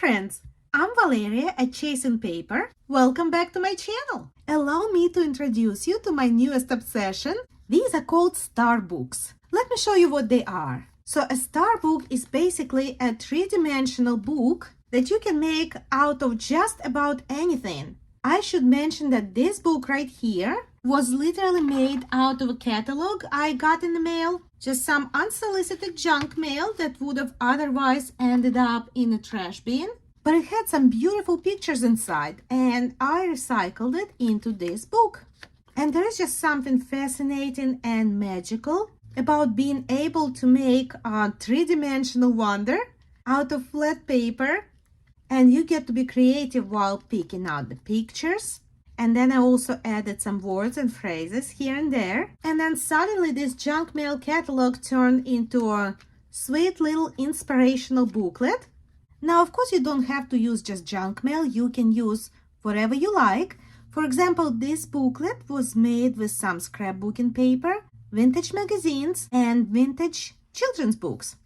friends, I'm Valeria at Chasing Paper. Welcome back to my channel. Allow me to introduce you to my newest obsession. These are called star books. Let me show you what they are. So a star book is basically a three-dimensional book that you can make out of just about anything. I should mention that this book right here was literally made out of a catalog I got in the mail. Just some unsolicited junk mail that would have otherwise ended up in a trash bin. But it had some beautiful pictures inside, and I recycled it into this book. And there is just something fascinating and magical about being able to make a three-dimensional wonder out of flat paper. And you get to be creative while picking out the pictures. And then I also added some words and phrases here and there. And then suddenly this junk mail catalog turned into a sweet little inspirational booklet. Now, of course, you don't have to use just junk mail. You can use whatever you like. For example, this booklet was made with some scrapbooking paper, vintage magazines, and vintage children's books.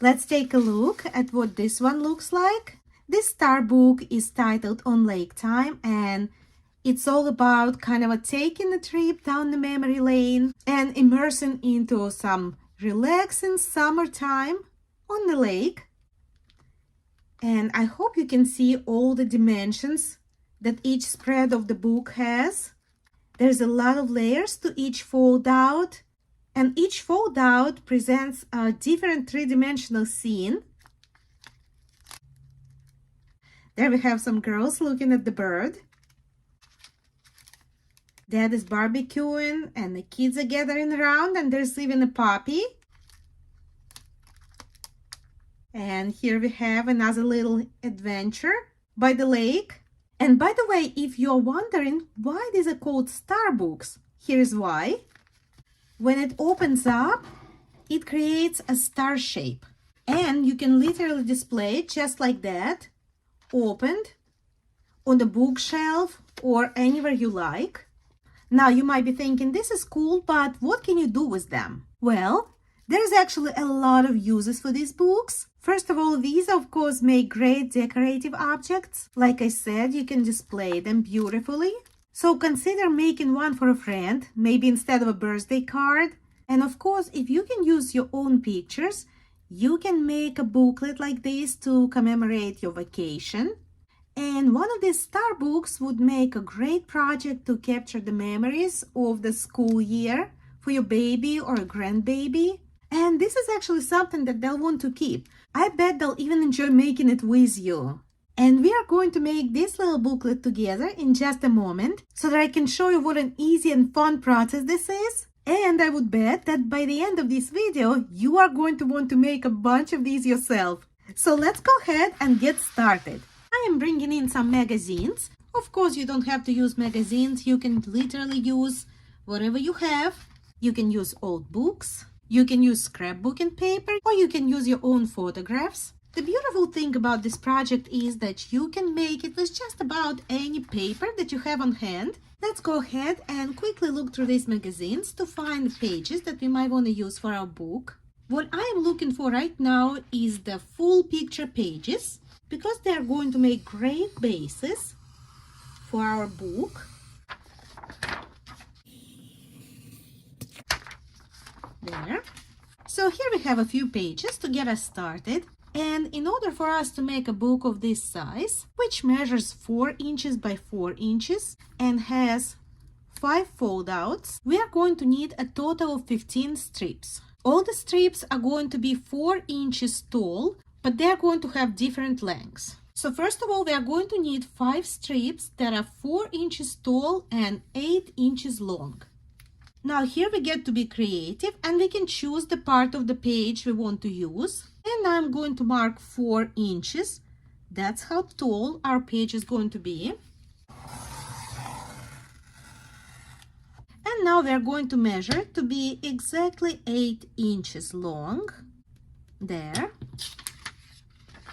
Let's take a look at what this one looks like. This star book is titled On Lake Time, and it's all about kind of taking a trip down the memory lane and immersing into some relaxing summertime on the lake. And I hope you can see all the dimensions that each spread of the book has. There's a lot of layers to each fold out, and each fold out presents a different three-dimensional scene. There we have some girls looking at the bird. Dad is barbecuing and the kids are gathering around, and there's even a puppy. And here we have another little adventure by the lake. And by the way, if you're wondering why these are called star books, here's why. When it opens up, it creates a star shape. And you can literally display it just like that, opened on the bookshelf or anywhere you like. Now you might be thinking, this is cool, but what can you do with them? Well, there's actually a lot of uses for these books. First of all, these of course make great decorative objects. Like I said, you can display them beautifully. So consider making one for a friend, maybe instead of a birthday card. And of course, if you can use your own pictures, you can make a booklet like this to commemorate your vacation. And one of these star books would make a great project to capture the memories of the school year for your baby or a grandbaby. And this is actually something that they'll want to keep. I bet they'll even enjoy making it with you. And we are going to make this little booklet together in just a moment so that I can show you what an easy and fun process this is. And I would bet that by the end of this video, you are going to want to make a bunch of these yourself. So let's go ahead and get started. I am bringing in some magazines. Of course, you don't have to use magazines. You can literally use whatever you have. You can use old books. You can use scrapbooking paper, or you can use your own photographs. The beautiful thing about this project is that you can make it with just about any paper that you have on hand. Let's go ahead and quickly look through these magazines to find the pages that we might want to use for our book. What I am looking for right now is the full picture pages, because they are going to make great bases for our book. There. So here we have a few pages to get us started. And in order for us to make a book of this size, which measures 4 inches by 4 inches and has 5 fold-outs, we are going to need a total of 15 strips. All the strips are going to be 4 inches tall, but they are going to have different lengths. So first of all, we are going to need 5 strips that are 4 inches tall and 8 inches long. Now here we get to be creative, and we can choose the part of the page we want to use. And I'm going to mark 4 inches. That's how tall our page is going to be. And now we are going to measure to be exactly 8 inches long. There.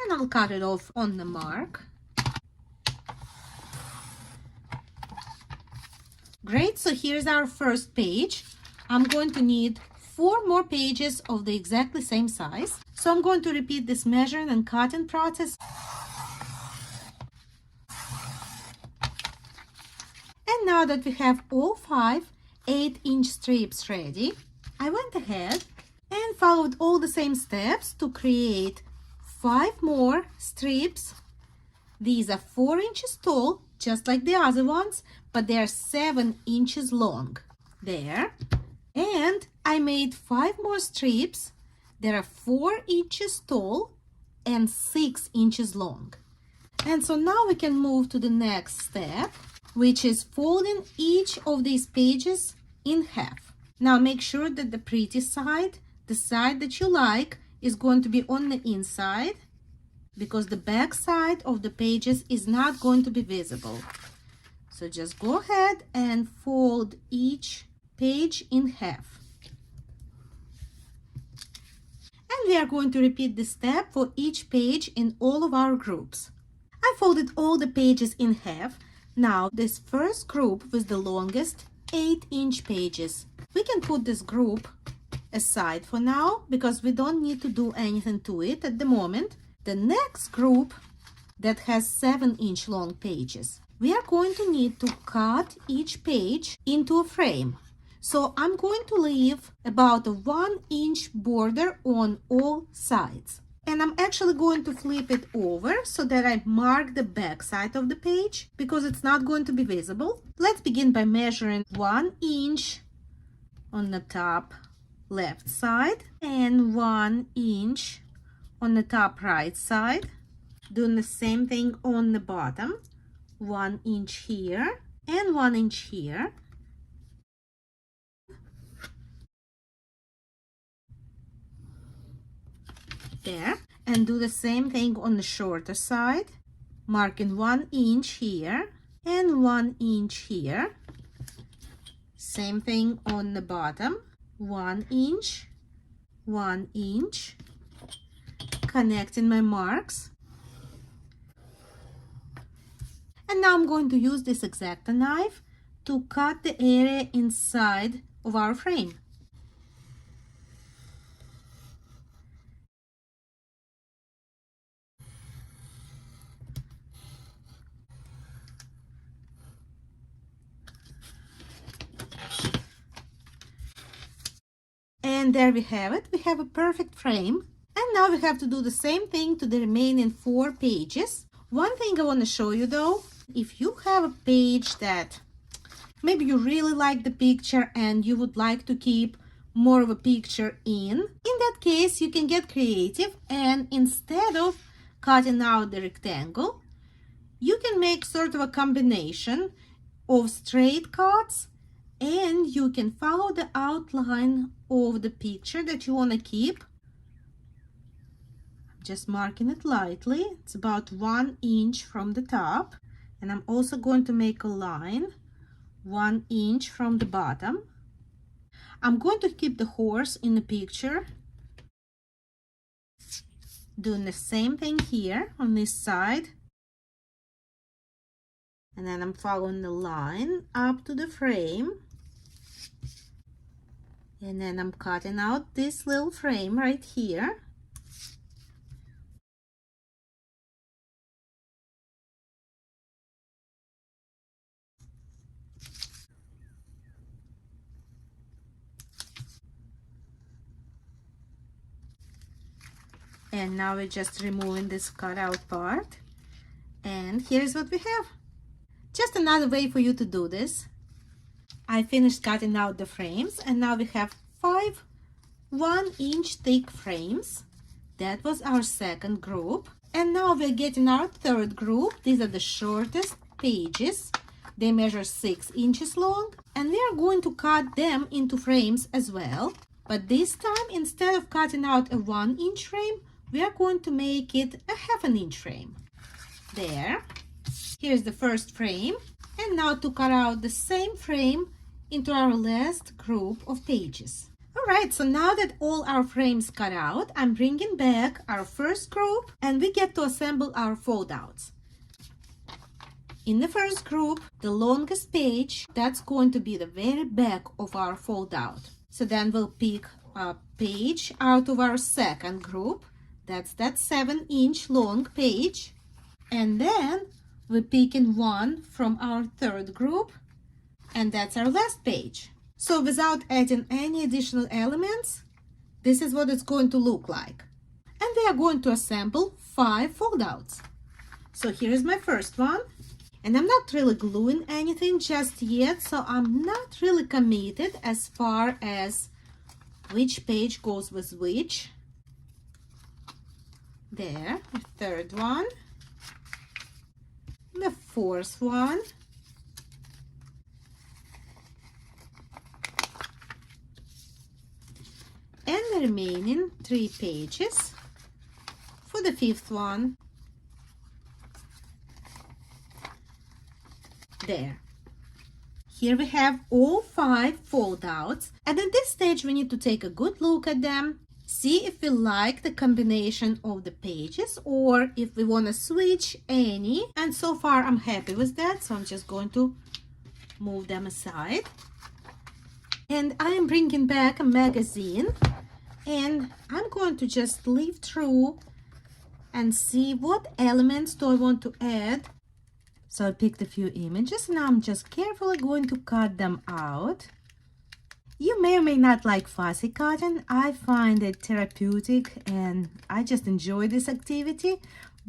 And I'll cut it off on the mark. Great, so here's our first page. I'm going to need 4 more pages of the exactly same size. So I'm going to repeat this measuring and cutting process. And now that we have all 5 8-inch strips ready, I went ahead and followed all the same steps to create 5 more strips. These are 4 inches tall, just like the other ones, but they are 7 inches long. There. And I made 5 more strips that are 4 inches tall and 6 inches long. And so now we can move to the next step, which is folding each of these pages in half. Now make sure that the pretty side, the side that you like, is going to be on the inside, because the back side of the pages is not going to be visible. So just go ahead and fold each page in half. And we are going to repeat this step for each page in all of our groups. I folded all the pages in half. Now this first group with the longest 8-inch pages, we can put this group aside for now because we don't need to do anything to it at the moment. The next group that has 7-inch long pages, we are going to need to cut each page into a frame. So I'm going to leave about a 1-inch border on all sides. And I'm actually going to flip it over so that I mark the back side of the page because it's not going to be visible. Let's begin by measuring 1 inch on the top left side and 1 inch on the top right side. Doing the same thing on the bottom. 1 inch here and 1 inch here. There, and do the same thing on the shorter side, marking 1 inch here and 1 inch here. Same thing on the bottom, 1 inch, 1 inch, connecting my marks. And now I'm going to use this X-Acto knife to cut the area inside of our frame. And there we have it. We have a perfect frame. And now we have to do the same thing to the remaining 4 pages. One thing I want to show you though, if you have a page that maybe you really like the picture and you would like to keep more of a picture in that case you can get creative, and instead of cutting out the rectangle, you can make sort of a combination of straight cuts, and you can follow the outline of the picture that you want to keep. Just marking it lightly. It's about 1 inch from the top, and I'm also going to make a line 1 inch from the bottom. I'm going to keep the horse in the picture. Doing the same thing here on this side. And then I'm following the line up to the frame. And then I'm cutting out this little frame right here. And now we're just removing this cutout part. And here's what we have. Just another way for you to do this. I finished cutting out the frames, and now we have 5 1-inch thick frames. That was our second group. And now we're getting our third group. These are the shortest pages. They measure 6 inches long, and we are going to cut them into frames as well. But this time, instead of cutting out a 1-inch frame, we are going to make it a 1/2 inch frame. There. Here's the first frame. And now to cut out the same frame into our last group of pages. All right, so now that all our frames cut out, I'm bringing back our first group, and we get to assemble our fold-outs. In the first group, the longest page, that's going to be the very back of our fold-out. So then we'll pick a page out of our second group. That's that 7-inch long page. And then we're picking one from our third group, and that's our last page. So without adding any additional elements, this is what it's going to look like. And we are going to assemble 5 foldouts. So here is my first one. And I'm not really gluing anything just yet, so I'm not really committed as far as which page goes with which. There, the third one, the fourth one, and the remaining 3 pages for the 5th one. There. Here we have all 5 foldouts, and at this stage we need to take a good look at them, see if we like the combination of the pages or if we want to switch any. And so far I'm happy with that, so I'm just going to move them aside. And I am bringing back a magazine, and I'm going to just leaf through and see what elements do I want to add. So I picked a few images, and now I'm just carefully going to cut them out. You may or may not like fussy cutting. I find it therapeutic and I just enjoy this activity.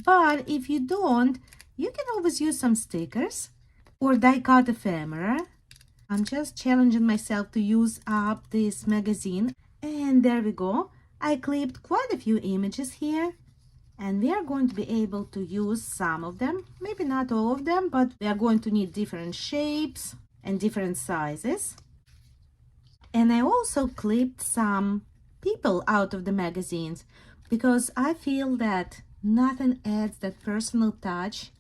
But if you don't, you can always use some stickers or die cut ephemera. I'm just challenging myself to use up this magazine. And there we go. I clipped quite a few images here. And we are going to be able to use some of them, maybe not all of them, but we are going to need different shapes and different sizes. And I also clipped some people out of the magazines because I feel that nothing adds that personal touch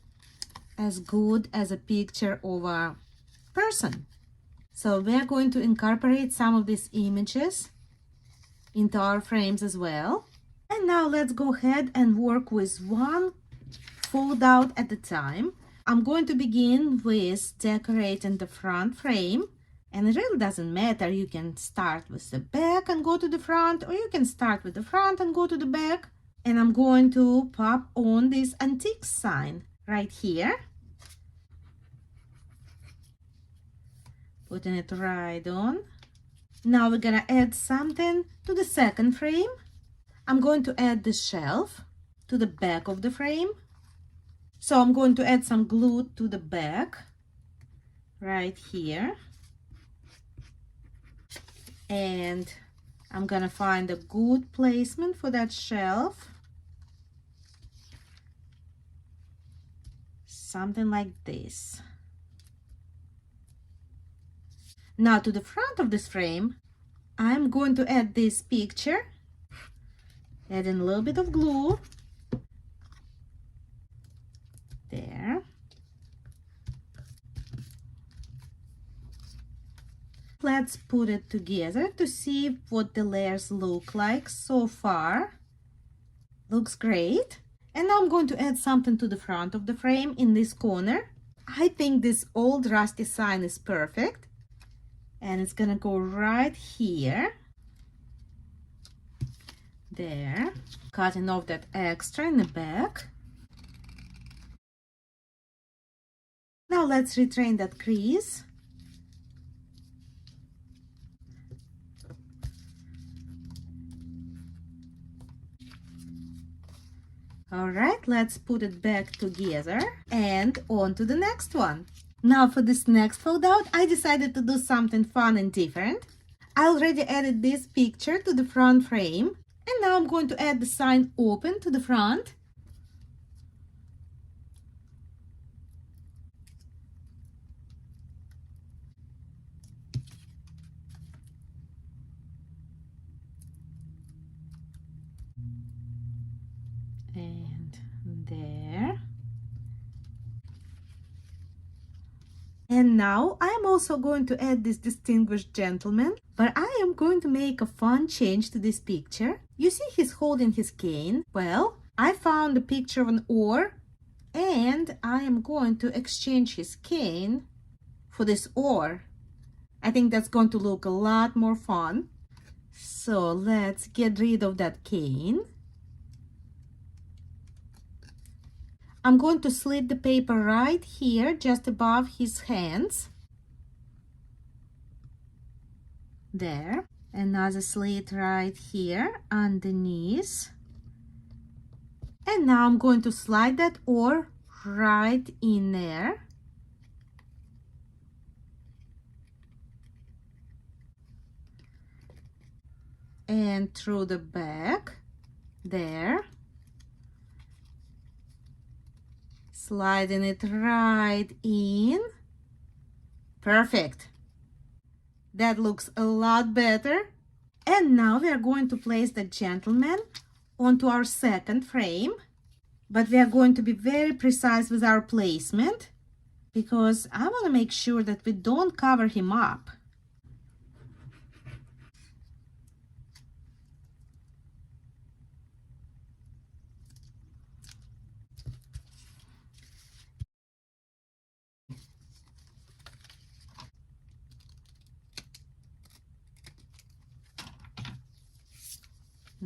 as good as a picture of a person. So we are going to incorporate some of these images into our frames as well. And now let's go ahead and work with one fold out at a time. I'm going to begin with decorating the front frame. And it really doesn't matter. You can start with the back and go to the front, or you can start with the front and go to the back. And I'm going to pop on this antique sign right here. Putting it right on. Now we're gonna add something to the second frame. I'm going to add the shelf to the back of the frame. So I'm going to add some glue to the back right here. And I'm gonna find a good placement for that shelf. Something like this. Now to the front of this frame, I'm going to add this picture. Adding a little bit of glue. There. Let's put it together to see what the layers look like so far. Looks great. And now I'm going to add something to the front of the frame in this corner. I think this old rusty sign is perfect. And it's gonna go right here. There. Cutting off that extra in the back. Now let's retrain that crease. All right, let's put it back together and on to the next one. Now for this next fold out, I decided to do something fun and different. I already added this picture to the front frame, and now I'm going to add the sign open to the front. And there. And now I'm also going to add this distinguished gentleman, but I am going to make a fun change to this picture. You see he's holding his cane. Well, I found a picture of an oar, and I am going to exchange his cane for this oar. I think that's going to look a lot more fun. So let's get rid of that cane. I'm going to slit the paper right here, just above his hands. There. Another slit right here underneath. And now I'm going to slide that oar right in there. And through the back, there. Sliding it right in. Perfect. That looks a lot better. And now we are going to place the gentleman onto our second frame. But we are going to be very precise with our placement because I want to make sure that we don't cover him up.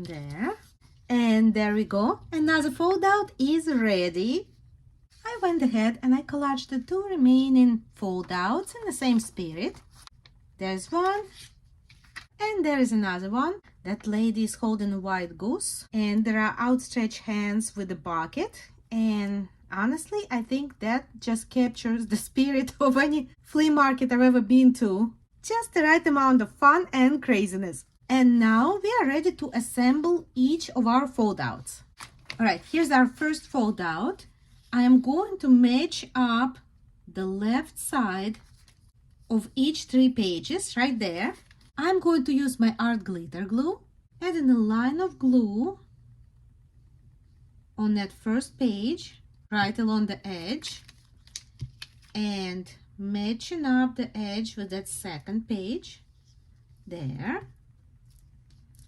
There. And there we go. Another fold out is ready. I went ahead and I collaged the two remaining fold outs in the same spirit. There's one. And there is another one. That lady is holding a white goose. And there are outstretched hands with a bucket. And honestly, I think that just captures the spirit of any flea market I've ever been to. Just the right amount of fun and craziness. And now we are ready to assemble each of our fold outs. All right, here's our first fold out. I am going to match up the left side of each 3 pages right there. I'm going to use my art glitter glue, adding a line of glue on that first page right along the edge and matching up the edge with that second page there.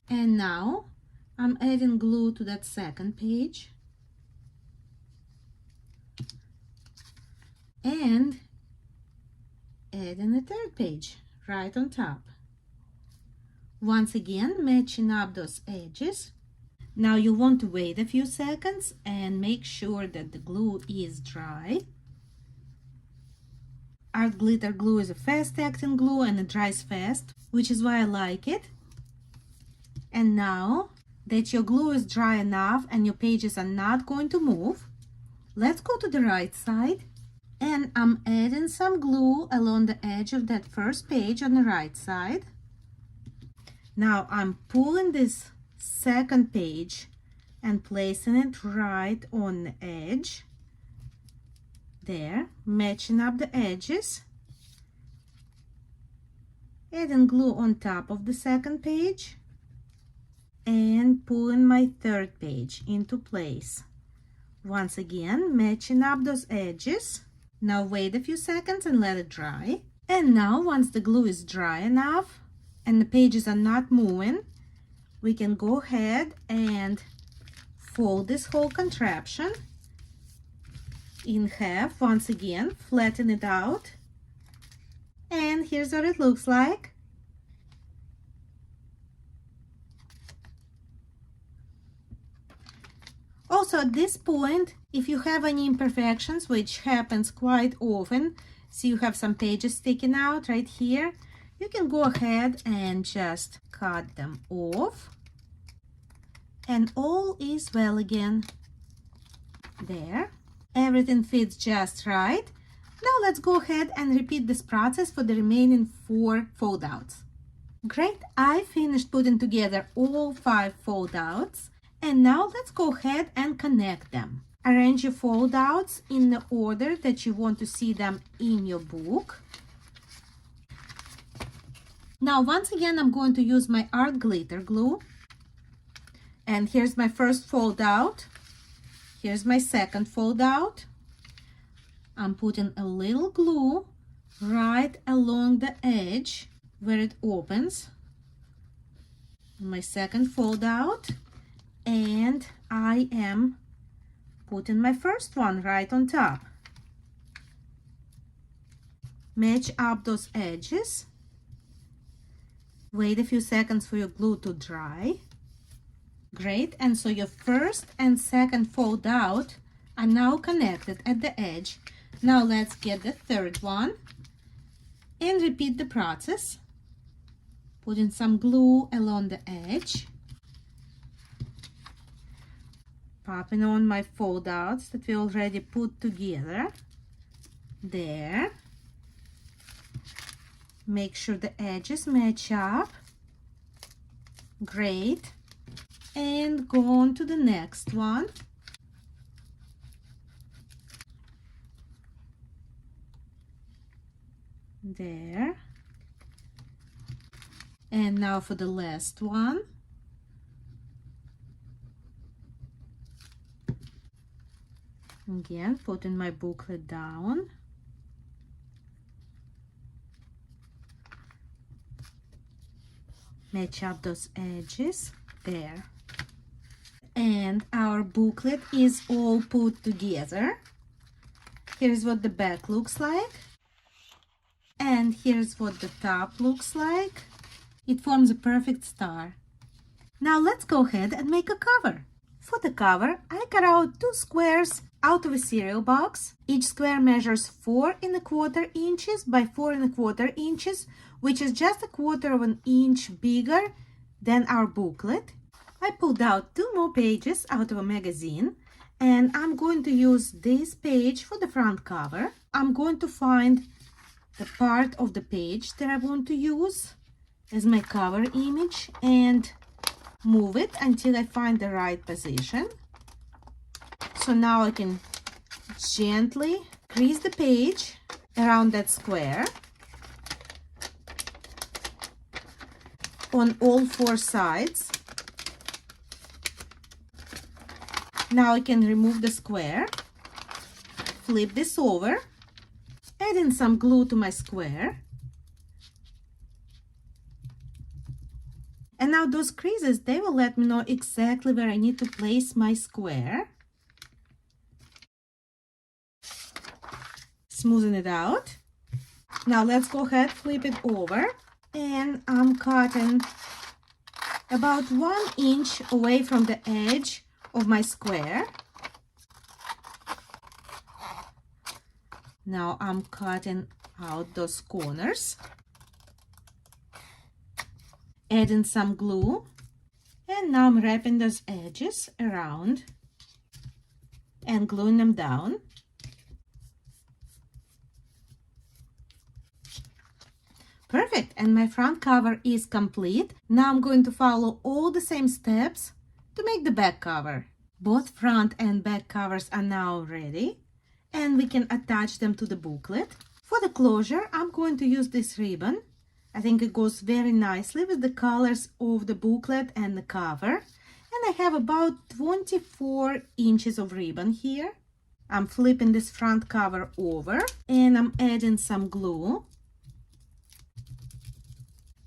And now I'm adding glue to that second page and adding a third page right on top. Once again, matching up those edges. Now you want to wait a few seconds and make sure that the glue is dry. Art glitter glue is a fast-acting glue and it dries fast, which is why I like it. And now that your glue is dry enough and your pages are not going to move, let's go to the right side. And I'm adding some glue along the edge of that first page on the right side. Now I'm pulling this second page and placing it right on the edge. There, matching up the edges. Adding glue on top of the second page. And pulling my third page into place. Once again, matching up those edges. Now wait a few seconds and let it dry. And now once the glue is dry enough and the pages are not moving, we can go ahead and fold this whole contraption in half. Once again, flatten it out. And here's what it looks like. Also, at this point, if you have any imperfections, which happens quite often, so you have some pages sticking out right here, you can go ahead and just cut them off. And all is well again. There. Everything fits just right. Now let's go ahead and repeat this process for the remaining 4 fold outs. Great, I finished putting together all 5 fold outs. And now let's go ahead and connect them. Arrange your fold outs in the order that you want to see them in your book. Now, once again, I'm going to use my art glitter glue. And here's my first fold out. Here's my second fold out. I'm putting a little glue right along the edge where it opens. My second fold out. And I am putting my first one right on top. Match up those edges. Wait a few seconds for your glue to dry. Great, and so your first and second fold out are now connected at the edge. Now let's get the third one and repeat the process. Putting some glue along the edge. Popping on my fold outs that we already put together. There. Make sure the edges match up. Great. And go on to the next one. There. And now for the last one. Again, putting my booklet down. Match up those edges. There. And our booklet is all put together. Here's what the back looks like. And here's what the top looks like. It forms a perfect star. Now let's go ahead and make a cover. For the cover, I cut out 2 squares out of a cereal box. Each square measures 4¼ inches by 4¼ inches, which is just 1/4 of an inch bigger than our booklet. I pulled out 2 more pages out of a magazine, and I'm going to use this page for the front cover. I'm going to find the part of the page that I want to use as my cover image and move it until I find the right position. So now I can gently crease the page around that square on all 4 sides. Now I can remove the square, flip this over, add in some glue to my square. And now those creases, they will let me know exactly where I need to place my square. Smoothing it out. Now let's go ahead, flip it over, and I'm cutting about 1 inch away from the edge of my square. Now I'm cutting out those corners, adding some glue, and now I'm wrapping those edges around and gluing them down. Perfect, and my front cover is complete. Now I'm going to follow all the same steps to make the back cover. Both front and back covers are now ready, and we can attach them to the booklet. For the closure, I'm going to use this ribbon. I think it goes very nicely with the colors of the booklet and the cover. And I have about 24 inches of ribbon here. I'm flipping this front cover over and I'm adding some glue.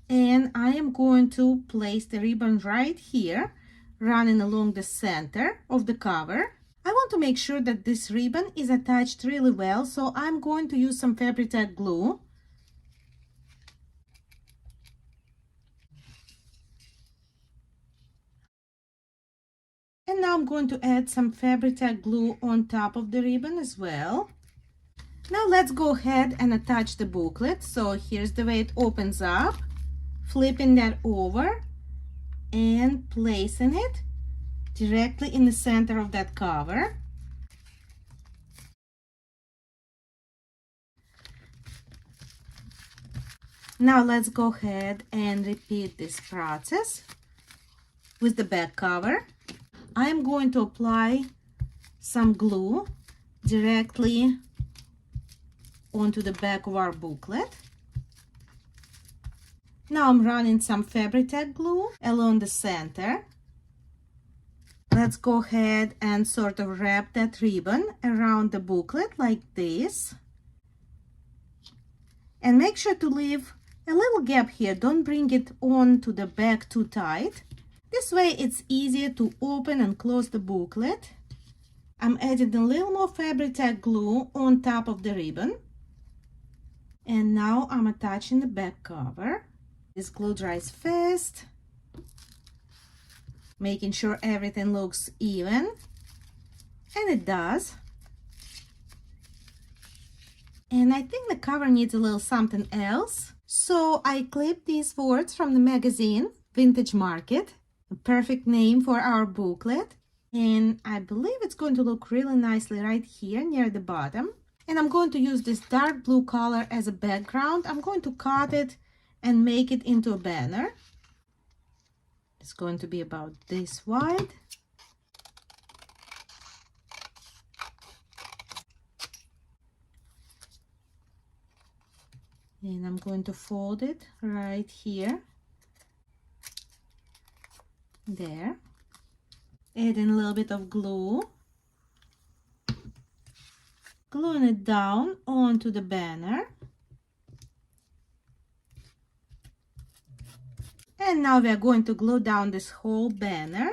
And I am going to place the ribbon right here, running along the center of the cover. I want to make sure that this ribbon is attached really well, so I'm going to use some Fabri-Tac glue. And now I'm going to add some Fabri-Tac glue on top of the ribbon as well. Now let's go ahead and attach the booklet. So here's the way it opens up. Flipping that over and placing it directly in the center of that cover. Now let's go ahead and repeat this process with the back cover. I am going to apply some glue directly onto the back of our booklet. Now I'm running some Fabri-Tac glue along the center. Let's go ahead and sort of wrap that ribbon around the booklet like this. And make sure to leave a little gap here. Don't bring it on to the back too tight. This way it's easier to open and close the booklet. I'm adding a little more Fabri-Tac glue on top of the ribbon. And now I'm attaching the back cover. This glue dries fast, making sure everything looks even, and it does. And I think the cover needs a little something else. So I clipped these words from the magazine, Vintage Market, a perfect name for our booklet. And I believe it's going to look really nicely right here near the bottom. And I'm going to use this dark blue color as a background. I'm going to cut it and make it into a banner. It's going to be about this wide. And I'm going to fold it right here. There. Adding a little bit of glue. Gluing it down onto the banner. And now we are going to glue down this whole banner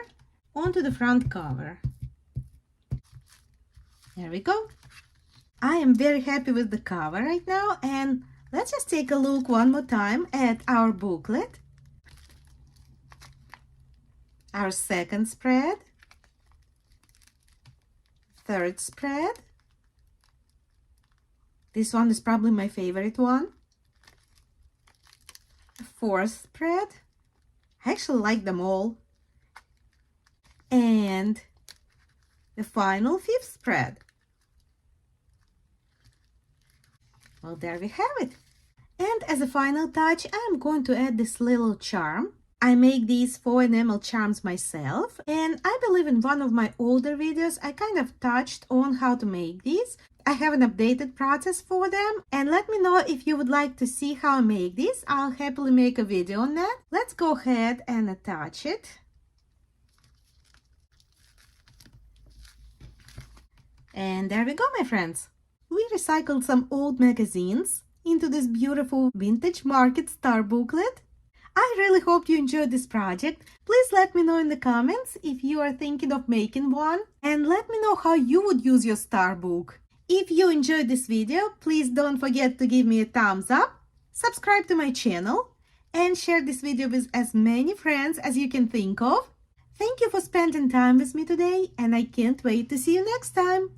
onto the front cover. There we go. I am very happy with the cover right now, and let's just take a look one more time at our booklet. Our second spread, third spread. This one is probably my favorite one. Fourth spread. I actually like them all. And the final fifth spread. Well, there we have it. And as a final touch, I'm going to add this little charm. I make these 4 enamel charms myself, and I believe in one of my older videos I kind of touched on how to make these. I have an updated process for them, and let me know if you would like to see how I make this. I'll happily make a video on that. Let's go ahead and attach it. And there we go, my friends. We recycled some old magazines into this beautiful Vintage Market star booklet. I really hope you enjoyed this project. Please let me know in the comments if you are thinking of making one, and let me know how you would use your star book. If you enjoyed this video, please don't forget to give me a thumbs up, subscribe to my channel, and share this video with as many friends as you can think of. Thank you for spending time with me today, and I can't wait to see you next time.